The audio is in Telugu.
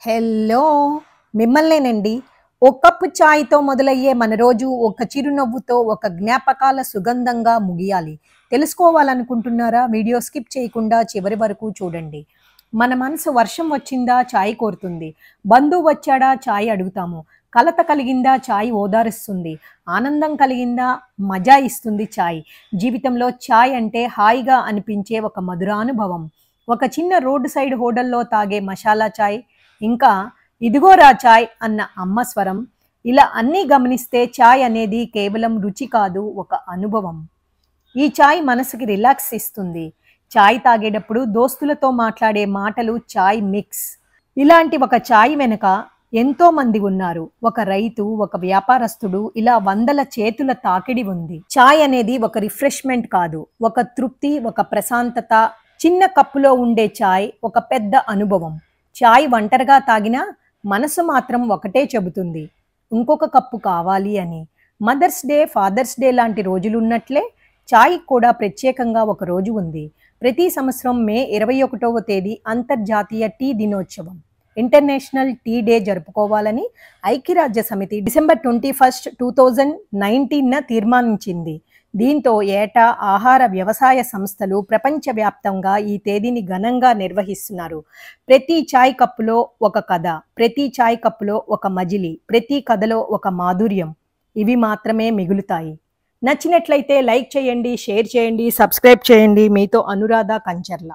హలో మిమ్మల్నేనండి. ఒక కప్పు చాయ్‌తో మొదలయ్యే మన రోజు ఒక చిరునవ్వుతో, ఒక జ్ఞాపకాల సుగంధంగా ముగియాలి. తెలుసుకోవాలనుకుంటున్నారా? వీడియో స్కిప్ చేయకుండా చివరి వరకు చూడండి. మన మనసు వర్షం వచ్చిందా చాయ్ కోరుతుంది. బంధువు వచ్చాడా చాయ్ అడుగుతాము. కలత కలిగిందా చాయ్ ఓదారుస్తుంది. ఆనందం కలిగిందా మజా ఇస్తుంది చాయ్. జీవితంలో చాయ్ అంటే హాయిగా అనిపించే ఒక మధురానుభవం. ఒక చిన్న రోడ్ సైడ్ హోటల్లో తాగే మసాలా చాయ్, ఇంకా ఇదిగోరా చాయ్ అన్న అమ్మ స్వరం, ఇలా అన్నీ గమనిస్తే చాయ్ అనేది కేవలం రుచి కాదు, ఒక అనుభవం. ఈ చాయ్ మనసుకి రిలాక్స్ ఇస్తుంది. చాయ్ తాగేటప్పుడు దోస్తులతో మాట్లాడే మాటలు చాయ్ మిక్స్. ఇలాంటి ఒక చాయ్ వెనుక ఎంతో మంది ఉన్నారు. ఒక రైతు, ఒక వ్యాపారస్తుడు, ఇలా వందల చేతుల తాకిడి ఉంది. చాయ్ అనేది ఒక రిఫ్రెష్మెంట్ కాదు, ఒక తృప్తి, ఒక ప్రశాంతత. చిన్న కప్పులో ఉండే చాయ్ ఒక పెద్ద అనుభవం. చాయ్ ఒంటరిగా తాగినా మనసు మాత్రం ఒకటే చెబుతుంది, ఇంకొక కప్పు కావాలి అని. మదర్స్ డే, ఫాదర్స్ డే లాంటి రోజులున్నట్లే చాయ్ కూడా ప్రత్యేకంగా ఒక రోజు ఉంది. ప్రతి సంవత్సరం మే 21వ తేదీ అంతర్జాతీయ టీ దినోత్సవం, ఇంటర్నేషనల్ టీ డే జరుపుకోవాలని ఐక్యరాజ్య సమితి డిసెంబర్ 21, 2019 తీర్మానించింది. దీంతో ఏటా ఆహార వ్యవసాయ సంస్థలు ప్రపంచవ్యాప్తంగా ఈ తేదీని ఘనంగా నిర్వహిస్తున్నారు. ప్రతి చాయ్ కప్పులో ఒక కథ, ప్రతి చాయ్ కప్పులో ఒక మజిలీ, ప్రతి కథలో ఒక మాధుర్యం. ఇవి మాత్రమే మిగులుతాయి. నచ్చినట్లయితే లైక్ చేయండి, షేర్ చేయండి, సబ్స్క్రైబ్ చేయండి. మీతో అనురాధ కంచర్ల.